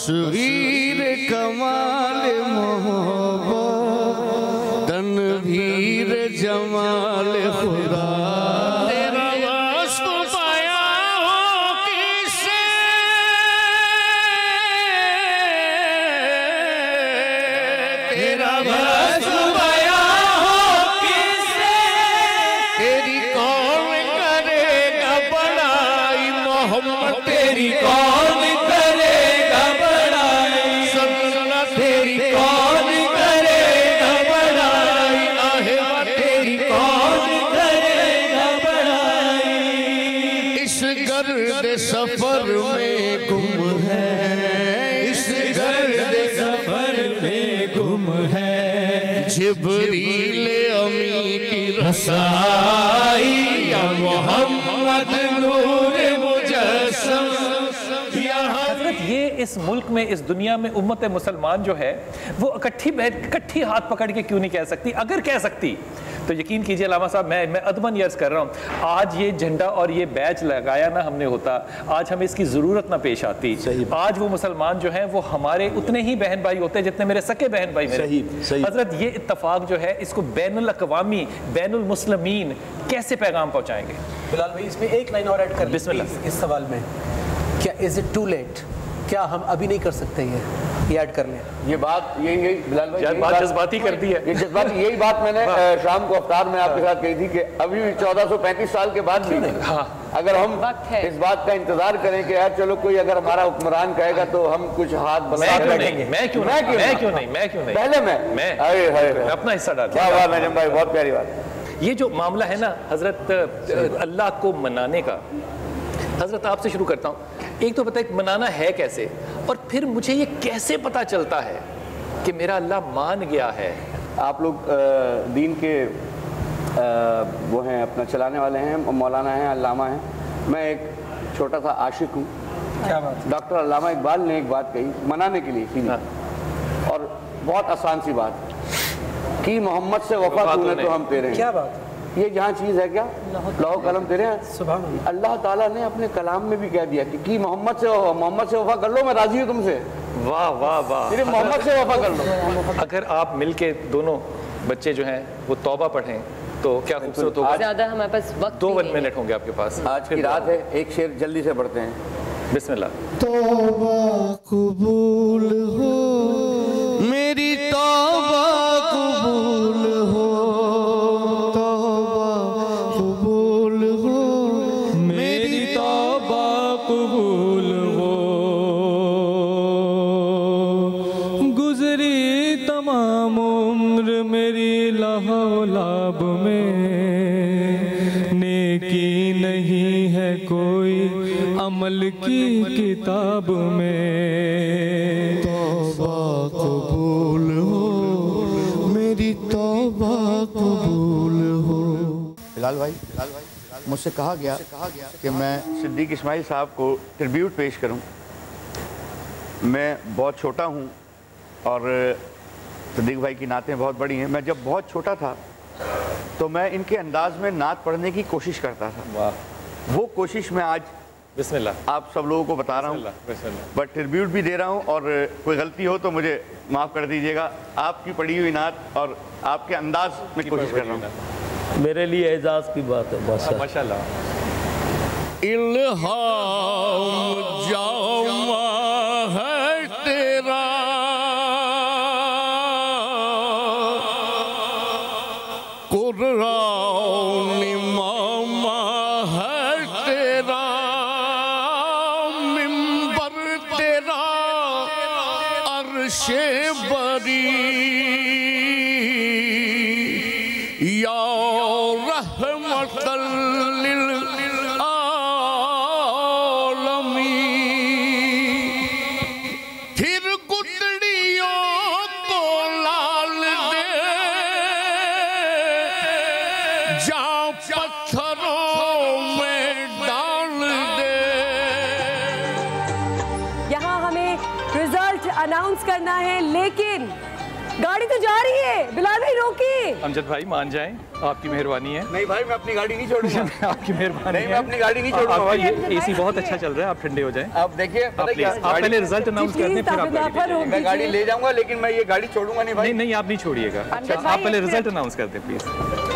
तस्वीर कमाल मोहब्बत तनवीर जमाल खुदा तेरा वस्फ पाया हो किसे तेरा वस्फ पाया हो किसे तेरी कौन करेगा बड़ाई मोहम्मद तेरी कौन करेगा बड़ाई सल्लल्लाह तेरी कौन करेगा बड़ाई आहे तेरी कौन करेगा बड़ाई इस गर्द सफर में गुम है इस गर्द सफर में गुम है जिब्रील अमी की रसाई या मोहम्मद नूर मुजस्सम। ये इस मुल्क में इस दुनिया में उम्मत मुसलमान जो है वो इकट्ठी हाथ पकड़ के क्यों नहीं कह सकती? अगर कह सकती तो यकीन कीजिए अल्लामा साहब, मैं अदबन यर्ज कर रहा हूँ, आज ये झंडा और ये बैच लगाया ना हमने होता, आज हमें इसकी ज़रूरत ना पेश आती। आज वो मुसलमान जो हैं वो हमारे उतने ही बहन भाई होते हैं जितने मेरे सके बहन भाई मेरे। हजरत ये इत्तफाक जो है इसको बैनुल अक़वामी बैनुल मुस्लिमीन कैसे पैगाम पहुँचाएंगे? बिलाल भाई इसमें एक लाइन और ऐड कर बिस्मिल्लाह इस सवाल में, क्या इज इट टू लेट, क्या हम अभी नहीं कर सकते? ये ऐड कर लें। ये बात यही बिलाल भाई बात जज्बाती कर दी है। ये जज्बाती यही बात मैंने शाम को अफ्तार में आपके साथ कही थी कि अभी भी 1435 साल के बाद भी अगर हम इस बात का इंतजार करें कि यार चलो कोई अगर हमारा हुक्मरान कहेगा तो हम कुछ हाथ मैं क्यों नहीं पहले मैं अपना हिस्सा डाल। क्या बात है भाई, बहुत प्यारी बात। ये जो मामला है ना हजरत अल्लाह को मनाने का, हजरत आपसे शुरू करता हूँ। एक तो बताइए मनाना है कैसे, और फिर मुझे ये कैसे पता चलता है कि मेरा अल्लाह मान गया है? आप लोग दीन के वो हैं, अपना चलाने वाले हैं, मौलाना हैं, अल्लामा हैं। मैं एक छोटा सा आशिक हूँ। क्या बात? डॉक्टर अल्लामा इकबाल ने एक बात कही मनाने के लिए सीधी, और बहुत आसान सी बात कि मोहम्मद से वफा तूने तो हम तेरे हैं। क्या बात? ये जहाँ चीज़ है क्या लौह कलम तेरे हैं। सुभान अल्लाह ताला ने अपने कलाम में भी कह दिया कि मोहम्मद से वफा कर लो, मैं राजी हूँ तुमसे। वाह वाह वाह, सिर्फ मोहम्मद से वफा कर लो। अगर आप मिलके दोनों बच्चे जो हैं वो तौबा पढ़ें तो क्या खूबसूरत होगा। ज़्यादा हमारे पास वक्त 2 मिनट होंगे आपके पास। आज की रात है, एक शेर जल्दी से पढ़ते हैं। बिस्मिल्लाह। तौबा कबूल हो मेरी तौबा कबूल हो, तौबा कबूल हो मेरी तौबा कबूल हो। गुजरी तमाम उम्र मेरी लाहौलाब में, नेकी नहीं है कोई अमल की किताब में। तौबा कबूल हो मेरी तौबा कबूल हो। बिलाल भाई मुझसे कहा गया कि मैं सिद्दीक इस्माइल साहब को ट्रिब्यूट पेश करूं। मैं बहुत छोटा हूं और सिद्दीक भाई की नातें बहुत बड़ी हैं। मैं जब बहुत छोटा था तो मैं इनके अंदाज में नात पढ़ने की कोशिश करता था। वाह। वो कोशिश मैं आज बिस्मिल्लाह आप सब लोगों को बता रहा हूँ, बट ट्रिब्यूट भी दे रहा हूँ, और कोई गलती हो तो मुझे माफ़ कर दीजिएगा। आपकी पढ़ी हुई नात और आपके अंदाज में कोशिश कर रहा हूँ। मेरे लिए एजाज की बात है बस। माशाल्लाह। इल्हाम जामा है तेरा, कुर्रान इमामा है तेरा, मिंबर तेरा अर्शे बरी या रहमतल लिल आलमीन। फिर गुठलियों को लाल दे जा पत्थरों में डाल दे। यहाँ हमें रिजल्ट अनाउंस करना है, लेकिन गाड़ी तो जा रही है, बिलाल भाई रोकी। अमजद भाई मान जाएं, आपकी मेहरबानी है। नहीं भाई, मैं अपनी गाड़ी नहीं छोड़ूंगा। आपकी मेहरबानी नहीं, मैं अपनी गाड़ी नहीं छोड़ूंगा भाई। ये एसी बहुत अच्छा चल रहा है, आप ठंडे हो जाएं। आप देखिए, आप पहले रिजल्ट अनाउंस कर दें, फिर आप मैं गाड़ी ले जाऊंगा, लेकिन मैं ये गाड़ी छोड़ूंगा नहीं भाई। नहीं, आप नहीं छोड़िएगा। आप पहले रिजल्ट अनाउंस कर दें प्लीज।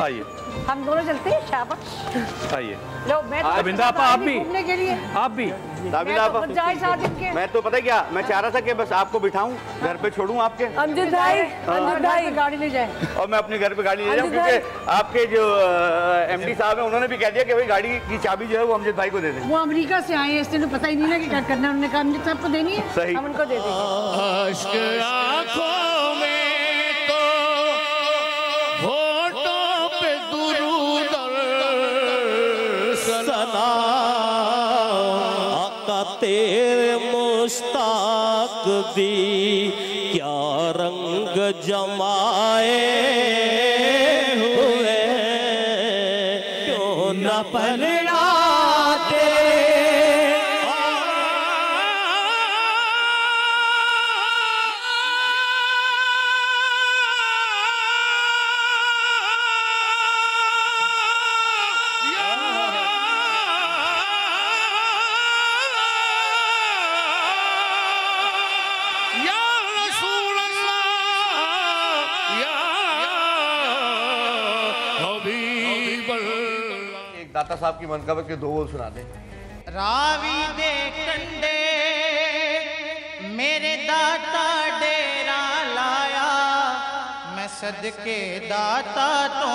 आइए, हम दोनों चलते हैं। शाबाश। आइए। लो, मैं अबिंदा आपा, आप भी घूमने के लिए। आप भी। मैं तो पता क्या, मैं चाह रहा था कि बस आपको बिठाऊं, घर पे छोड़ूं आपके। अमजद भाई गाड़ी ले जाए और मैं अपने घर पे गाड़ी ले जाऊं, क्योंकि आपके जो एमडी साहब हैं उन्होंने भी कह दिया कि भाई गाड़ी की चाबी जो है वो अमजद भाई को दे दें। वो अमेरिका से आए हैं, इसलिए पता ही नहीं ना कि क्या करना है। उन्होंने कहा अमजद साहब को देनी है, सही। हम उनको दे देंगे। अश्क आँखों में तो होठों पे दुरूद और सना, आका तेरे मुश्ताक दी क्या रंग जमाए हुए, क्यों न पलड़ाते दाता साहब की मनकबत के 2 बोल सुना दें। रावी दे कंडे मेरे दाता डेरा लाया, मैं सदके दाता तो,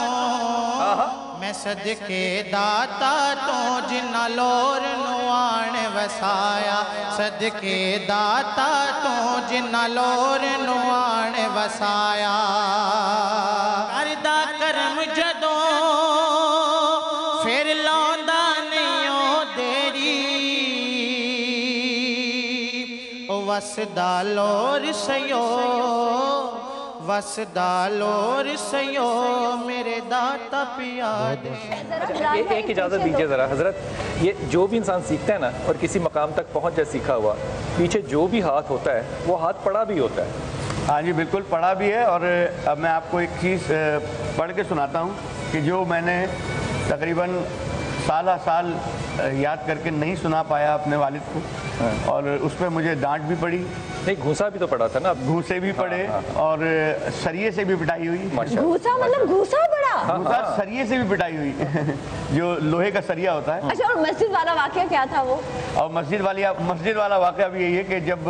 मैं सदके दाता तो जिन्ना लोर नुआण वसाया, सदके दाता तो जिन्ना लोर नुआण वसाया। करदा करम जदों फिर लौंदा नहीं ओ देरी, वसदा लोर सयो, वसदा लोर सयो मेरे दाता पिया दे। एक इजाज़त दीजिए ज़रा हज़रत, ये जो भी इंसान सीखता है ना और किसी मकाम तक पहुंच जाए सीखा हुआ, पीछे जो भी हाथ होता है वो हाथ पड़ा भी होता है। हाँ जी, बिल्कुल पढ़ा भी है। और अब मैं आपको एक चीज़ पढ़ के सुनाता हूँ कि जो मैंने तकरीबन साल याद करके नहीं सुना पाया अपने वालिद को, और उस पर मुझे डांट भी पड़ी। नहीं, घूसा भी तो पड़ा था ना। घूसे भी पड़े और सरिये से भी पिटाई हुई। घूसा मतलब घूसा पड़ा? घूसा सरिये से भी पिटाई हुई जो लोहे का सरिया होता है। अच्छा, और मस्जिद वाला वाकया क्या था वो? और मस्जिद वाला वाकया भी यही है कि जब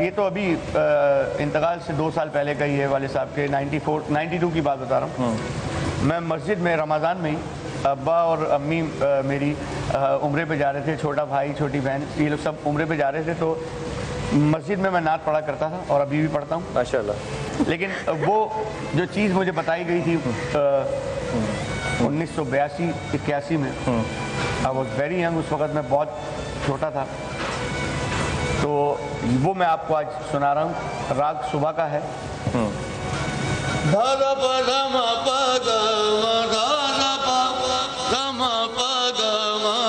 ये तो अभी इंतकाल से 2 साल पहले का ही है वाले साहब के, 92 की बात बता रहा हूँ। मैं मस्जिद में रमज़ान में ही, अब्बा और अम्मी मेरी उम्रे पे जा रहे थे, छोटा भाई छोटी बहन ये लोग सब उम्रे पे जा रहे थे, तो मस्जिद में मैं नात पढ़ा करता था और अभी भी पढ़ता हूँ माशाल्लाह। लेकिन वो जो चीज़ मुझे बताई गई थी 1982-81 में, आई वॉज वेरी यंग, उस वक़्त मैं बहुत छोटा था, तो वो मैं आपको आज सुना रहा हूँ। राग सुबह का है। धारा पदा मा पदा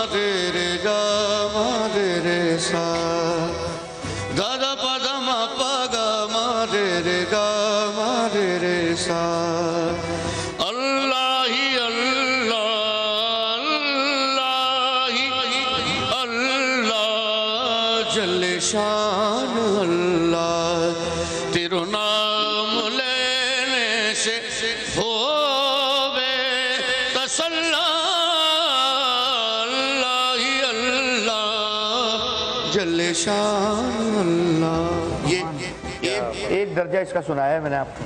रे रे गा मा रे रे सा, धारा पदा मा पगा मा रे रे गा मा रे रे सा। अल्लाह ही अल्लाह, अल्लाह ही अल्लाह, जल्ले शान अल्लाह, तेरो नाम लेने से होवे तसल्ला, अल्लाह ही अल्लाह, जल्ले शान अल्लाह। ये एक दर्जा इसका सुनाया है मैंने आपको,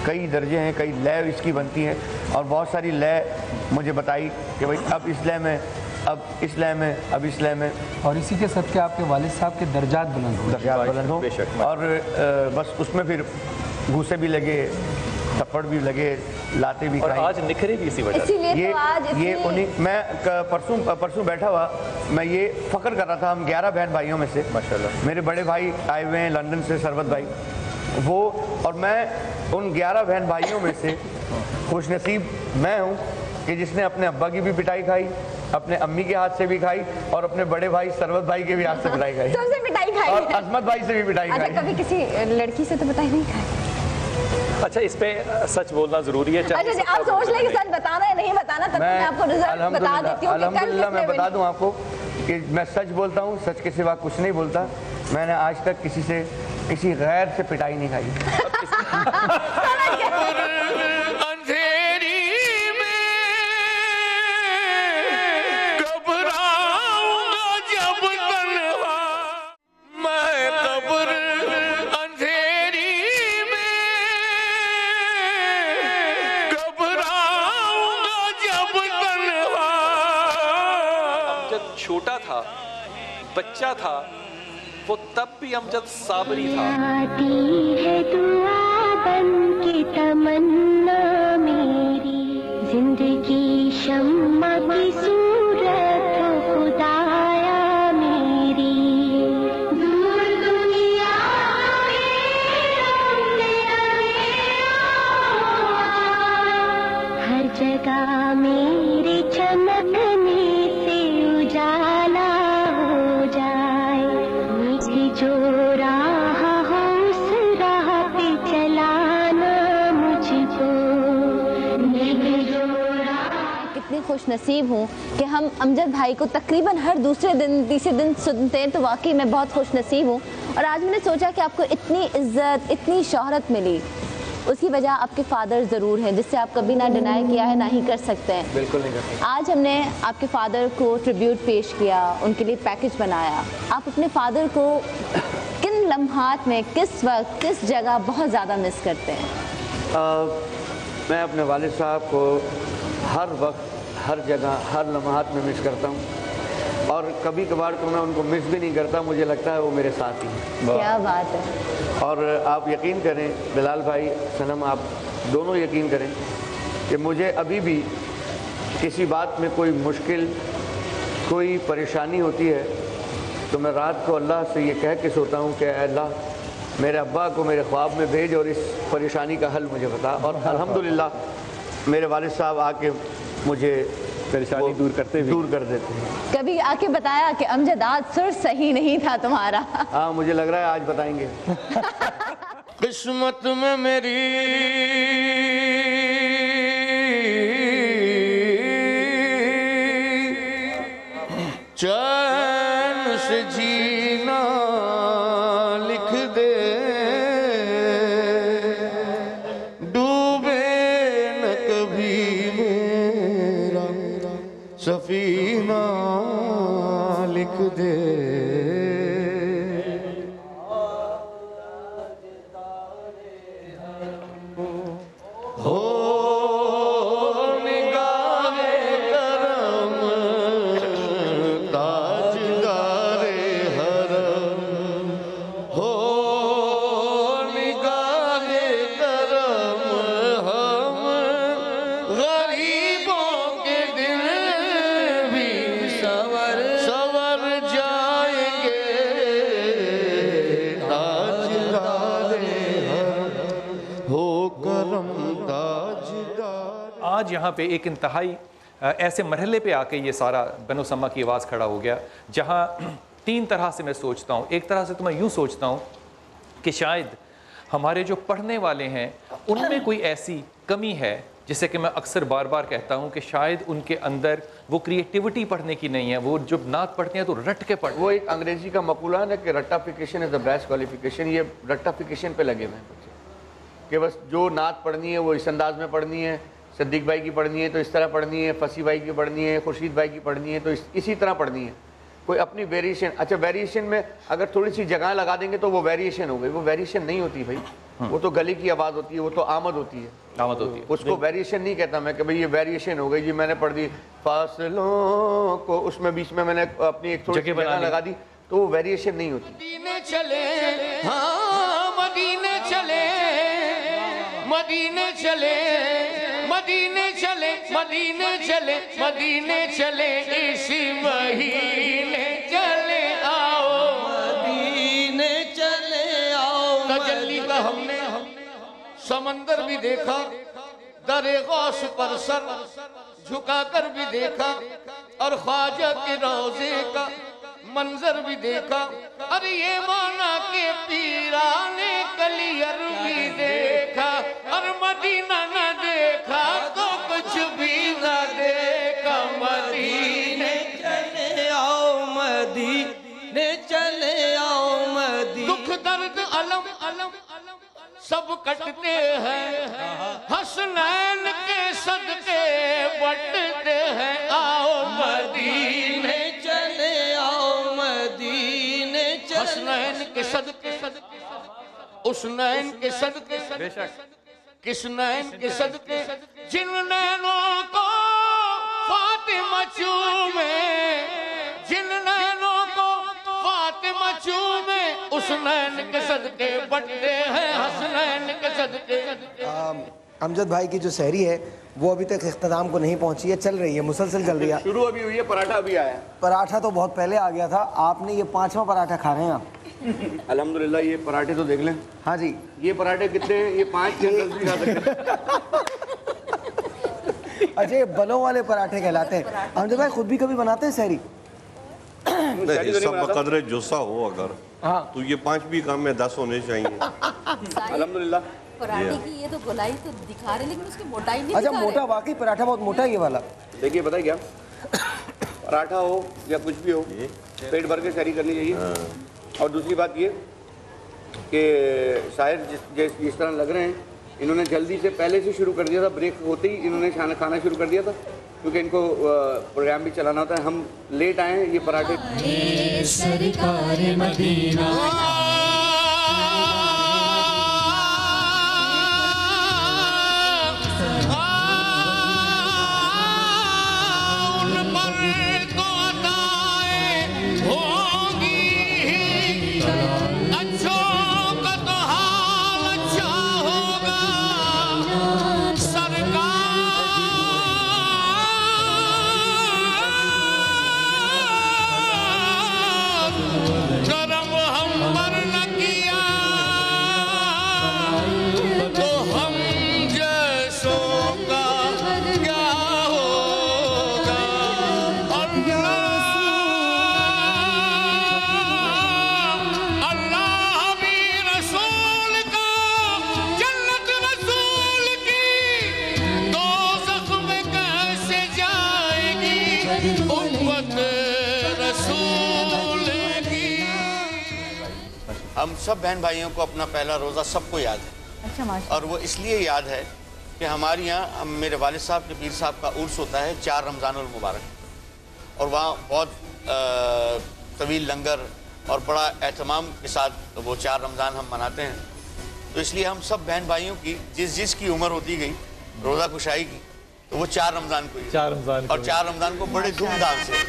कई दर्जे हैं, कई लय इसकी बनती हैं, और बहुत सारी लय मुझे बताई कि भाई अब इस लय में, अब इस लय में, अब इस लय में, और इसी के सदके आपके वालिद साहब के दर्जात बुलंद हो, दर्जात बुलंद हो। और बस उसमें फिर घूसे भी लगे, थप्पड़ भी लगे, लाते भी और आज निखरे भी इसी वजह से। ये उन्हीं, मैं परसों बैठा हुआ, मैं ये फख्र कर रहा था, हम 11 बहन भाइयों में से माशाल्लाह मेरे बड़े भाई आए हुए हैं लंदन से, सरवत भाई, वो और मैं उन 11 बहन भाइयों में से खुशनसीब मैं हूँ कि जिसने अपने अब्बा की भी पिटाई खाई, अपने अम्मी के हाथ से भी खाई, और अपने बड़े भाई सरवत भाई के भी हाथ से पिटाई खाई, सबसे पिटाई खाई, और अजमत भाई से भी पिटाई खाई। कभी किसी लड़की से तो पिटाई नहीं खाई? अच्छा, इस पे सच बोलना जरूरी है। अच्छा जी, आप सोच लें कि सच बताना है नहीं बताना, तब मैं आपको रिजल्ट बता देती हूँ। अल्हम्दुलिल्लाह मैं बता दूं आपको कि मैं सच बोलता हूँ, सच के सिवा कुछ नहीं बोलता। मैंने आज तक किसी से किसी गैर से पिटाई नहीं खाई। छोटा था, बच्चा था, वो तब भी अमजद साबरी था। आती है दुआ बन के तमन्ना मेरी, जिंदगी शम्मा की सूरत हो खुदाया मेरी। दूर दुनिया हर जगह मेरे चमकने से उजाला हो जाए। मुझे जो राह हो उस राह पे चलाना मुझको। कितनी खुश नसीब हूँ कि हम अमजद भाई को तकरीबन हर दूसरे दिन तीसरे दिन सुनते हैं, तो वाकई मैं बहुत खुश नसीब हूँ। और आज मैंने सोचा कि आपको इतनी इज्जत, इतनी शोहरत मिली, उसकी वजह आपके फादर ज़रूर हैं, जिससे आप कभी ना डिनाई किया है, ना ही कर सकते हैं। बिल्कुल नहीं कर सकते। आज हमने आपके फादर को ट्रिब्यूट पेश किया, उनके लिए पैकेज बनाया। आप अपने फादर को किन लम्हात में, किस वक्त, किस जगह बहुत ज़्यादा मिस करते हैं? मैं अपने वालिद साहब को हर वक्त, हर जगह, हर लम्हात में मिस करता हूँ। और कभी कभार तो मैं उनको मिस भी नहीं करता, मुझे लगता है वो मेरे साथ ही हैं। क्या बात है। और आप यकीन करें बिलाल भाई, सनम, आप दोनों यकीन करें कि मुझे अभी भी किसी बात में कोई मुश्किल, कोई परेशानी होती है तो मैं रात को अल्लाह से ये कह के सोता हूँ कि अल्लाह मेरे अब्बा को मेरे ख्वाब में भेज और इस परेशानी का हल मुझे बता। और अल्हम्दुलिल्लाह मेरे वालिद साहब आके मुझे परेशानी दूर कर देते हैं। कभी आके बताया कि अमजद आज सुर सही नहीं था तुम्हारा? हाँ, मुझे लग रहा है आज बताएंगे। किस्मत में मेरी चैन से जीना लिख दे, डूबे न कभी मेरा सफीना लिख दे। आज यहाँ पे एक इंतहाई ऐसे मरहले पे आके ये सारा बनो-समा की आवाज़ खड़ा हो गया, जहाँ तीन तरह से मैं सोचता हूँ। एक तरह से तो मैं यूँ सोचता हूँ कि शायद हमारे जो पढ़ने वाले हैं उनमें कोई ऐसी कमी है, जिससे कि मैं अक्सर बार बार कहता हूँ कि शायद उनके अंदर वो क्रिएटिविटी पढ़ने की नहीं है। वो जब नात पढ़ते हैं तो रट के पढ़। वो एक अंग्रेजी का मकूला है ना कि रट्टाफिकेशन इज़ द बेस्ट क्वालिफिकेशन। ये रट्टाफिकेशन पे लगे हुए हैं बच्चे कि बस जो नात पढ़नी है वो इस अंदाज में पढ़नी है, सिद्दीक भाई की पढ़नी है तो इस तरह पढ़नी है, फसी भाई की पढ़नी है, खुर्शीद भाई की पढ़नी है तो इसी तरह पढ़नी है। कोई अपनी वेरिएशन, अच्छा वेरिएशन में अगर थोड़ी सी जगह लगा देंगे तो वो वेरिएशन हो गई। वो वेरिएशन नहीं होती भाई, वो तो गले की आवाज़ होती है, वो तो आमद होती है। आमद होती है, उसको वेरिएशन नहीं कहता मैं कि भाई ये वेरिएशन हो गई जी, मैंने पढ़ दी फासलों को, उसमें बीच में मैंने अपनी एक थोड़ी जगह लगा दी, तो वो वेरिएशन नहीं होती। मदीने चले, हाँ मदीने चले, मदीने चले, मदीने चले, मदीने चले, मदीने चले, इसी महीने चले आओ, मदीने चले आओ। तजल्ली का हमने समंदर भी देखा, दरे गौस पर सर झुकाकर भी देखा, और ख्वाजा के रोजे का मंजर भी देखा। अरे ये माना के पीरा ने कली अरबी देखा और मदीना न देखा तो कुछ भी न देखा। मदीने चले आओ मदीने चले आओ मदीने। दुख दर्द अलम सब कटते हैं, हसनैन के सदके बटते हैं। आओ मदीने चले आओ मदीने चले। हसनैन के सदके उस नैन के सदके किस नैन के सदके जिन नैनों को फातिमा चूमे, जिन नैनों को फातिमा चूमे, उस नैन के सदके बटते हैं हसनैन के सदके। अमजद भाई की जो सहरी है वो अभी तक इख्तिताम को नहीं पहुंची है, चल रही है, मुसलसल चल रही है। शुरू अभी हुई है, पराठा अभी आया। पराठा तो बहुत पहले आ गया था, आपने ये 5वां पराठा खा रहे हैं आप। अल्हम्दुलिल्लाह। ये पराठे तो देख लें। हाँ जी, ये पराठे कितने हैं? ये 5 भी खा सकते। अच्छा, ये बलों वाले पराठे कहलाते हैं। अमजद भाई खुद भी कभी बनाते हैं सहरी? नहीं, सब बकदरे जुस्सा हो अगर तो ये 5 भी काम में 10 होने चाहिए। अल्हम्दुलिल्लाह। पराठे की ये तो गोलाई तो दिखा रहे लेकिन उसकी मोटाई नहीं। अच्छा, मोटा, वाकई पराठा बहुत मोटा है ये वाला। देखिए पता है क्या, पराठा हो या कुछ भी हो, पेट भर के सहरी करनी चाहिए। और दूसरी बात ये कि शायद जिस तरह लग रहे हैं, इन्होंने जल्दी से पहले से शुरू कर दिया था, ब्रेक होते ही इन्होंने खाना शुरू कर दिया था, क्योंकि इनको प्रोग्राम भी चलाना होता है। हम लेट आए हैं, ये पराठे सरकार मदीना। हम सब बहन भाइयों को अपना पहला रोज़ा सबको याद है। अच्छा, माशाअल्लाह। और वो इसलिए याद है कि हमारे यहाँ मेरे वालिद साहब के पीर साहब का उर्स होता है 4 रमज़ानुल मुबारक, और वहाँ बहुत तवील लंगर और बड़ा एहतमाम के साथ वो 4 रमज़ान हम मनाते हैं। तो इसलिए हम सब बहन भाइयों की जिसकी उम्र होती गई रोज़ा खुशाई की, तो वो 4 रमज़ान को ही, 4 रमज़ान और 4 रमज़ान को बड़े धूमधाम से।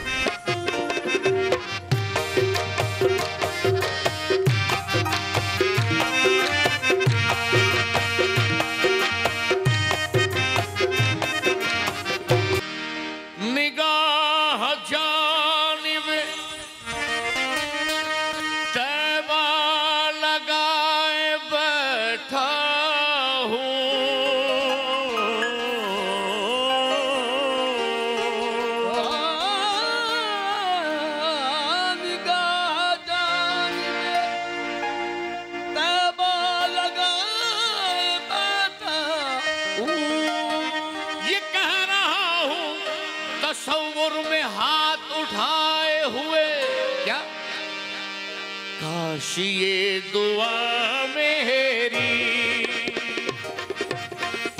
तसव्वुर में हाथ उठाए हुए क्या, काश ये दुआ मेरी,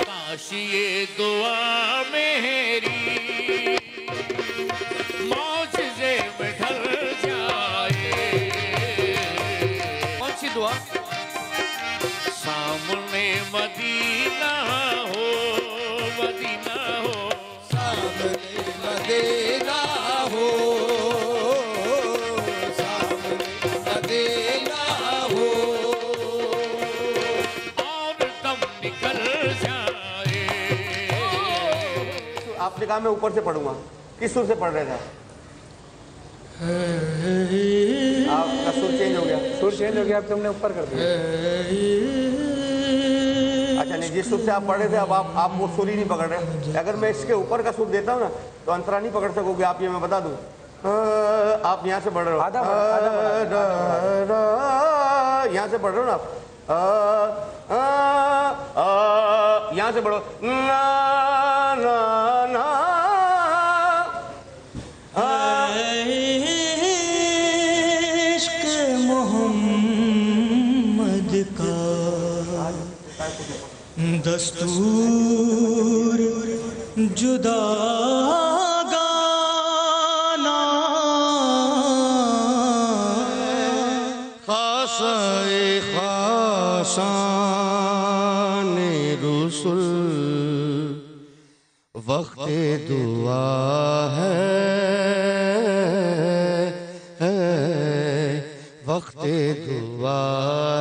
काश ये दुआ मेरी मौजज़े में ढल जाए। कौन सी दुआ? सामने मदीना हो, मदीना हो, सामने मदीना हो, सामने मदीना हो, और दम निकल जाए। आपने कहा मैं ऊपर से पढ़ूंगा, किस सुर से पढ़ रहे थे? आपका सुर चेंज हो गया। सुर चेंज हो गया, अब तुमने ऊपर कर दिया। अच्छा नहीं, जिस सुर से आप पढ़ रहे थे अब आप वो सुर ही नहीं पकड़ रहे। अगर मैं इसके ऊपर का सुर देता हूँ ना तो अंतरा नहीं पकड़ सकोगे आप, ये मैं बता दूँ। आप यहाँ से बढ़ रहे हो, यहाँ से बढ़ रहे हो ना आप, यहाँ से बढ़ो, ना ना ना, इश्क मोहम्मद का दस्तूर जुदा गाना, खासाए खासाने रुसुल वक्ते दुआ है, वक्ते दुआ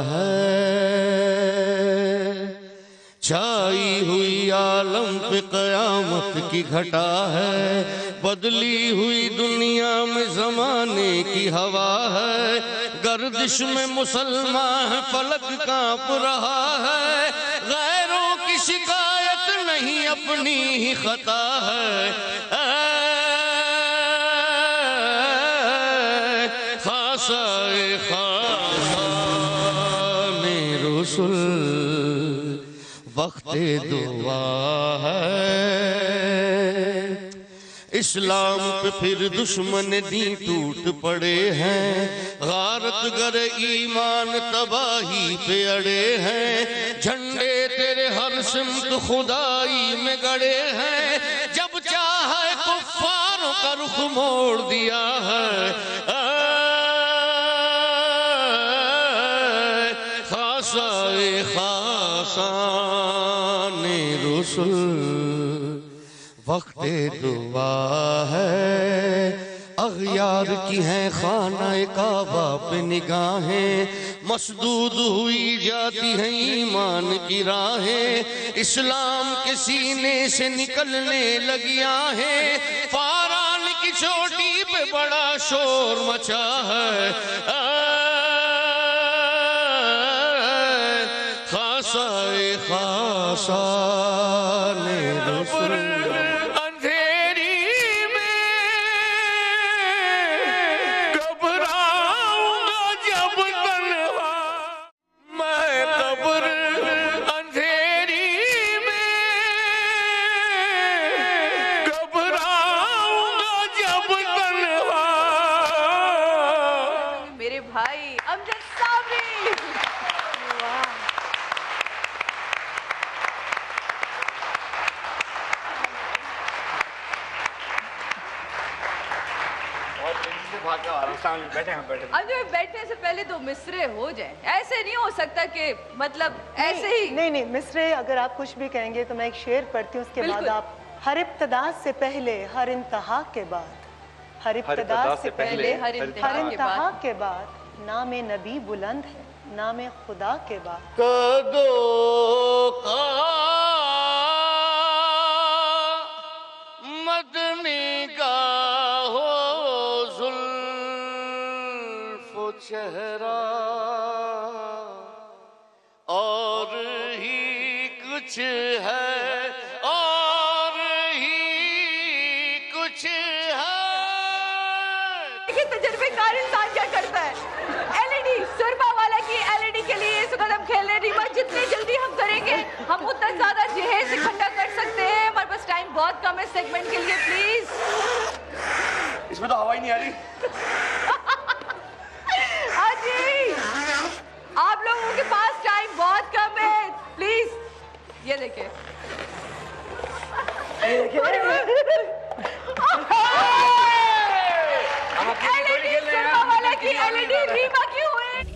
है। छाई हुई आलम पे कयामत की घटा है, बदली हुई दुनिया में जमाने की हवा है। गर्दिश में मुसलमान है, फलक कांप रहा है। गैरों की शिकायत नहीं, अपनी ही खता है। खासाए खासाने रुसुल वक्ते दुआ है। इस्लाम पे फिर दुश्मन दी टूट पड़े हैं, गारत गर ईमान तबाही पे अड़े हैं। झंडे तेरे हर सिमत खुदाई में गड़े हैं, जब चाहे कुफ्फारों का रुख मोड़ दिया है। खासाए खासाने रुसुल वक्ते दुआ है। अग़यार की हैं खाना-ए काबा पे निगाहें, मसदूद हुई जाती हैं ईमान की राहें। इस्लाम के सीने से निकलने लगी आहें, फारान की चोटी पे बड़ा शोर मचा है। खासाए खासाने रुसुल अंधेरी में घबराऊंगा जब तन्हा मैं, कब्र अंधेरी में घबराऊंगा जब तन्हा। मेरे भाई अमजद साबरी। बैठने से पहले दो मिसरे हो जाएं। ऐसे नहीं हो सकता कि मतलब ऐसे ही नहीं मिसरे अगर आप कुछ भी कहेंगे तो मैं एक शेर पढ़ती हूँ, उसके बाद आप हर इब्तिदा से पहले हर इंतहा के बाद, हर इब्तिदा से पहले हर इंतहा के बाद नाम नबी बुलंद है, नाम खुदा के बाद। कदो का मदनी का हो जुल्फ़ो चेहरा, और ही कुछ है, और ही कुछ है। देखिए तजर्बेकार इंसान क्या करता है। एलईडी सुरमा वाला की एलईडी के लिए इस वक्त हम खेल रहे हैं। रीमा जितनी जल्दी हम करेंगे हम उतना ज्यादा जहेज इकट्ठा कर सकते हैं। हमारे पास टाइम बहुत कम है सेगमेंट के लिए। प्लीज इसमें तो हवा ही नहीं आ रही। हाजी आप लोगों के पास टाइम बहुत कम है, प्लीज ये देखिए।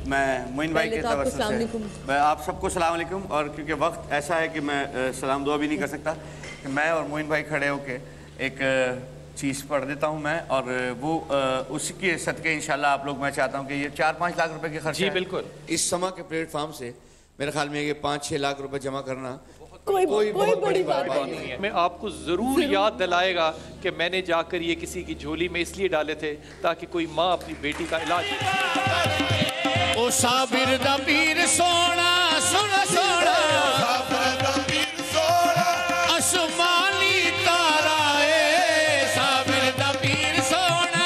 मैं मोइन भाई के तरफ से मैं आप सबको सलाम अलैकुम। और क्योंकि वक्त ऐसा है कि मैं सलाम दुआ भी नहीं कर सकता, कि मैं और मोइन भाई खड़े होके एक चीज़ पढ़ देता हूं मैं, और वो उसके सदके इंशाल्लाह आप लोग, मैं चाहता हूं कि ये 4-5 लाख रुपए के खर्च जी बिल्कुल इस समा के प्लेटफॉर्म से मेरे ख्याल में ये 5-6 लाख रुपए जमा करना कोई बहुत बड़ी बात नहीं है। मैं आपको जरूर याद दिलाएगा कि मैंने जाकर ये किसी की झोली में इसलिए डाले थे ताकि कोई माँ अपनी बेटी का इलाज। ओ साबिर दा पीर सोना सोना सोना, आसमानी तारा ए साबिर दा पीर सोना,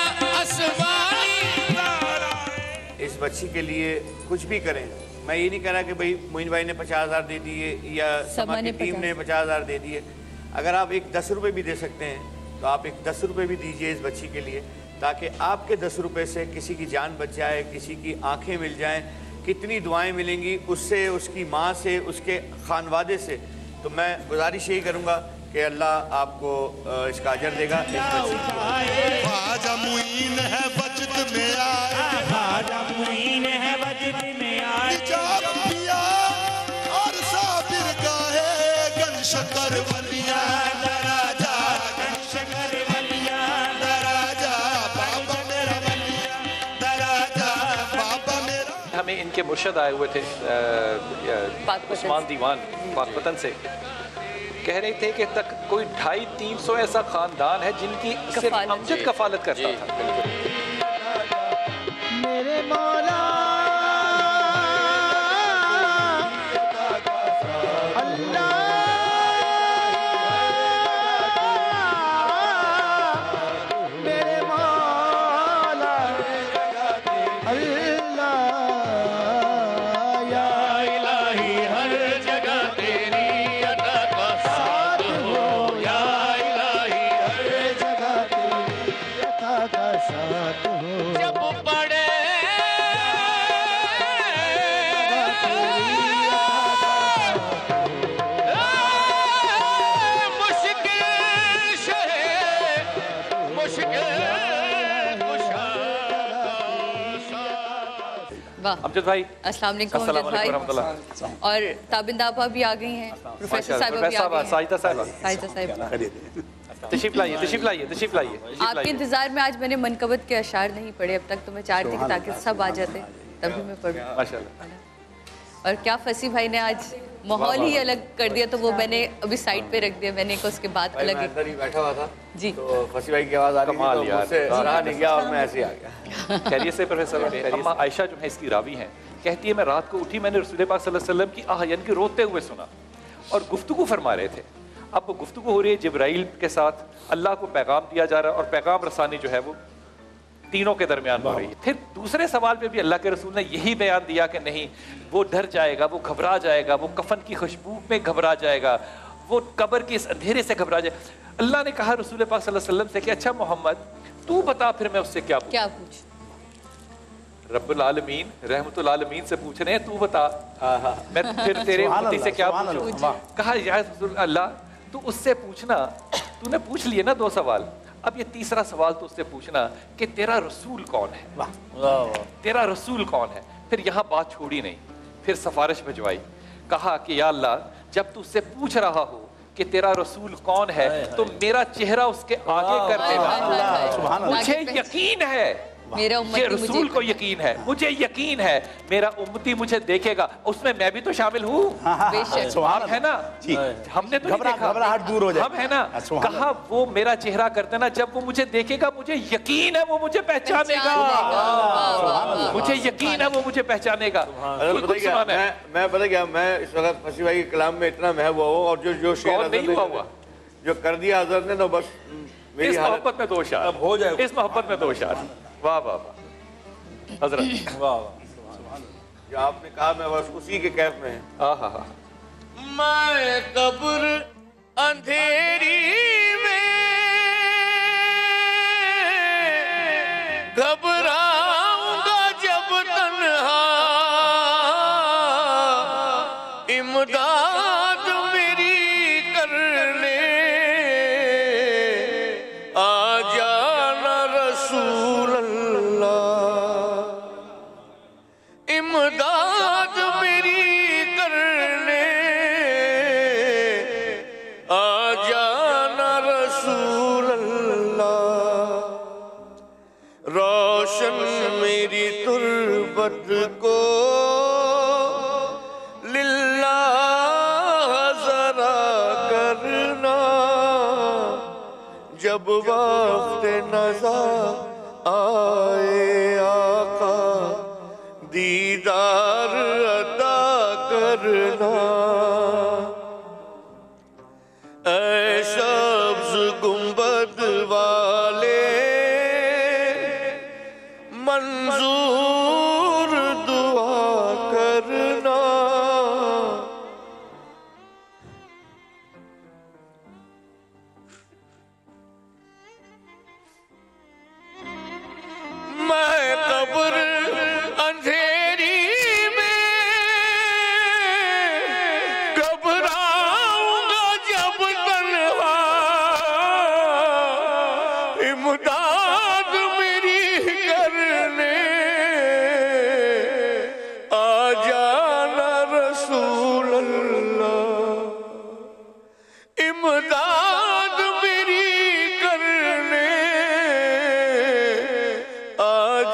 बच्ची के लिए कुछ भी करें। मैं ये नहीं कह रहा कि भाई मोइन भाई ने 50,000 दे दिए या समा की टीम ने 50,000 दे दिए। अगर आप एक 10 रुपये भी दे सकते हैं तो आप एक 10 रुपये भी दीजिए इस बच्ची के लिए, ताकि आपके 10 रुपये से किसी की जान बच जाए, किसी की आंखें मिल जाएं। कितनी दुआएं मिलेंगी उससे, उसकी माँ से, उसके खानवादे से। तो मैं गुजारिश यही करूँगा कि अल्लाह आपको इसका अजर देगा। हमें इनके मुर्शद आए हुए थे उस्मान दीवान पाकपतन से, कह रहे थे कि तक कोई 250-300 ऐसा खानदान है जिनकी सिर्फ अमजद कफालत करता था। मेरे मौला अमजद भाई अस्सलाम वालेकुम। और ताबिंदा आपा भी आ गई हैं, प्रोफेसर साहिबा भी आ गई हैं, साजिदा साहिबा। तशरीफ लाइए। आपके इंतजार में आज मैंने मनकबत के अशार नहीं पढ़े अब तक, तो मैं चाहती थी ताकि सब आ जाते तभी मैं पढ़ूं। माशाल्लाह। और क्या फसी भाई ने आज माहौल ही अलग कर दिया, तो वो मैंने अभी साइड पे रख दिया। मैंने को उसके बाद अलग ही बैठा हुआ था जी, तो फसी भाई की आवाज आ रही थी तो मुझसे रहा नहीं गया और मैं ऐसे आ गया। खैरियत से प्रोफेसर। अम्मा आयशा जो है इसकी रावी हैं, कहती है मैं रात को उठी, मैंने रसूल पाक सल्लल्लाहु अलैहि वसल्लम की आह यानी कि रोते हुए सुना और गुफ्तगू फरमा रहे थे। अब वो गुफ्तगू हो रही है जिब्राइल के साथ, अल्लाह को पैगाम दिया जा रहा है और पैगाम रसानी जो है वो तीनों के दरमियान हो रही है। फिर दूसरे सवाल पे भी अल्लाह के रसूल ने यही बयान दिया कि नहीं, वो डर जाएगा, वो घबरा जाएगा, वो कफन की खुशबू में घबरा जाएगा, वो कब्र के इस अंधेरे से घबरा जाएगा। अल्लाह ने कहा रसूल पाक सल्लल्लाहु अलैहि वसल्लम से कि अच्छा मोहम्मद तू बता, फिर मैं उससे क्या पूछ। रब्बुल आलमीन रहमतुल आलमीन से पूछ रहे हैं, तू बता मैं फिर तेरे उम्मती से क्या पूछूं। कहा या रसूल अल्लाह तू उससे पूछना, तूने पूछ लिए ना 2 सवाल, अब ये तीसरा सवाल तो उससे पूछना कि तेरा रसूल कौन है, तेरा रसूल कौन है। फिर यहाँ बात छोड़ी नहीं, फिर सिफारिश भिजवाई, कहा कि या अल्लाह जब तू उससे पूछ रहा हो कि तेरा रसूल कौन है तो मेरा चेहरा उसके आगे कर देना। मुझे यकीन है, मेरा ये रसूल को यकीन है, मुझे यकीन है मेरा उम्मती मुझे देखेगा, उसमें मैं भी तो शामिल हूँ। है ना जी, हमने तो घबराहट दूर हो जाए, हम है ना। कहा वो मेरा चेहरा कर देना, जब वो मुझे देखेगा मुझे यकीन है वो मुझे पहचानेगा, मुझे यकीन है वो मुझे पहचानेगा। मैं पता क्या, मैं इस वक्त फसी भाई के कलाम में इतना महबूब हुआ और जो शेर नहीं हुआ जो कर दिया हज़रत ने, तो बस इस मोहब्बत में 2 शार अब हो जाए, इस मोहब्बत में 2 शार। वाह वाह वाह हजरत, वाह जो आपने कहा मैं बस उसी के कैफ में है। मैं कब्र अंधेरी में घबराऊंगा जब तन्हा, इमदाद मेरी करने आ जाना रसूल अल्लाह, इमदाद मेरी करने आ जाना रसूल अल्लाह, रोशन मेरी तुर्बत को लिल्लाह जरा करना, जब वक्त नज़ा आए आका दीदार अता करना। ऐ सब्ज़ गुंबद वाले मंजूर इमदाद मेरी करने आ जाना रसूल अल्लाह, इमदाद मेरी करने आ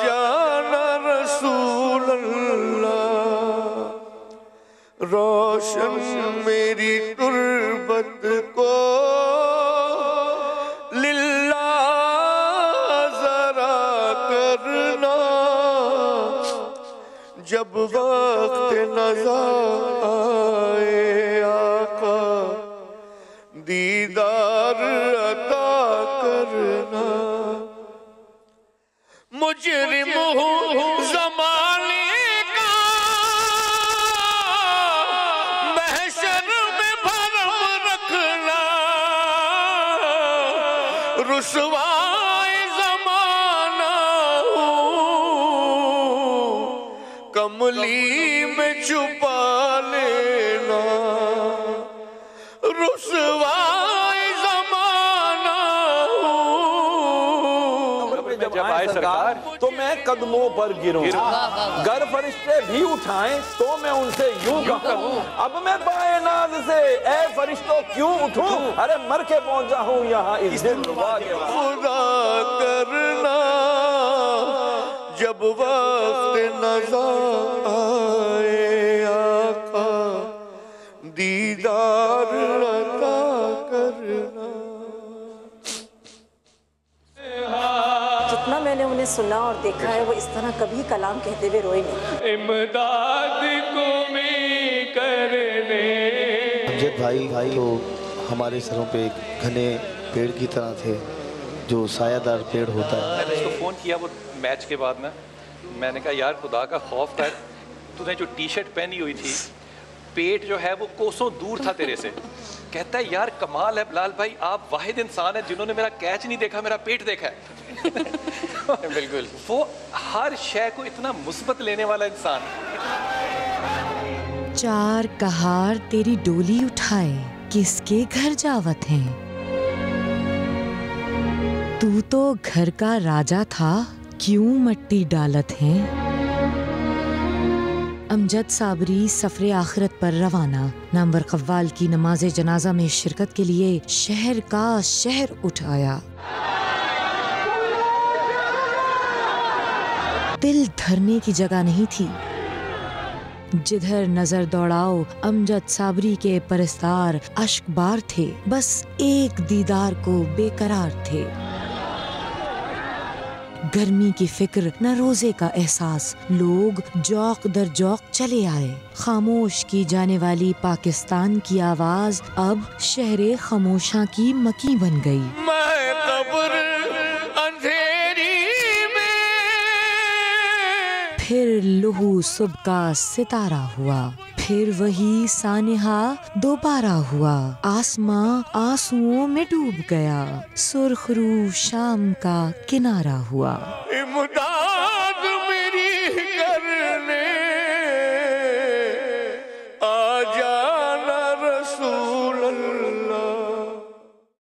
जाना रसूल अल्लाह, रोशन मेरी तुर्बत को जब वक्त नज़ा आए आका, दीदार अता करना। मुजरिम हूँ ज़माने का, महशर में भरम रखना, रुसवाए ज़माना कमली में छुपा लेना, रुसवाए ज़माना जब आए सरकार तो मैं कदमों पर गिरूं, गर फरिश्ते भी उठाएं तो मैं उनसे यूं कहूं, अब मैं बाए नाज से ए फरिश्तों क्यों उठूं, अरे मर के पहुंचा हूं यहाँ इस दिन खुदा करना, जब वक्त नज़र आए आका, दीदार अता करना। जितना मैंने उन्हें सुना और देखा है, वो इस तरह कभी कलाम कहते हुए रोए नहीं। इमदाद को मैं करने। अमजद भाई तो हमारे सरों पे घने पेड़ की तरह थे, जो सायादार पेड़ होता है। मैंने उसको फ़ोन किया वो मैच के बाद में, मैंने कहा यार खुदा का खौफ कर, तूने जो टी शर्ट पहनी हुई थी, पेट जो है वो कोसों दूर था तेरे से। कहता है यार कमाल है बिलाल भाई, आप वाहिद इंसान है जिन्होंने मेरा कैच नहीं देखा, मेरा पेट देखा है। बिल्कुल, वो हर शय को इतना मुस्बत लेने वाला इंसान। चार कहार तेरी डोली उठाए, किसके घर जावत हैं? तू तो घर का राजा था, क्यों मट्टी डालत हैं? अमजद साबरी सफरे आखिरत पर रवाना। नामवर कव्वाल की नमाज जनाजा में शिरकत के लिए शहर का शहर उठ आया। दिल धरने की जगह नहीं थी। जिधर नजर दौड़ाओ अमजद साबरी के परस्तार अश्कबार थे, बस एक दीदार को बेकरार थे। गर्मी की फिक्र न रोजे का एहसास, लोग जौक दर जौक चले आए। खामोश की जाने वाली पाकिस्तान की आवाज अब शहरे खामोशा की मकी बन गई। मैं कब्र अंधेरी में, फिर लहू सुबह का सितारा हुआ, फिर वही सानिहा दोबारा हुआ। आसमां आंसुओं में डूब गया, सुर्ख रू शाम का किनारा हुआ।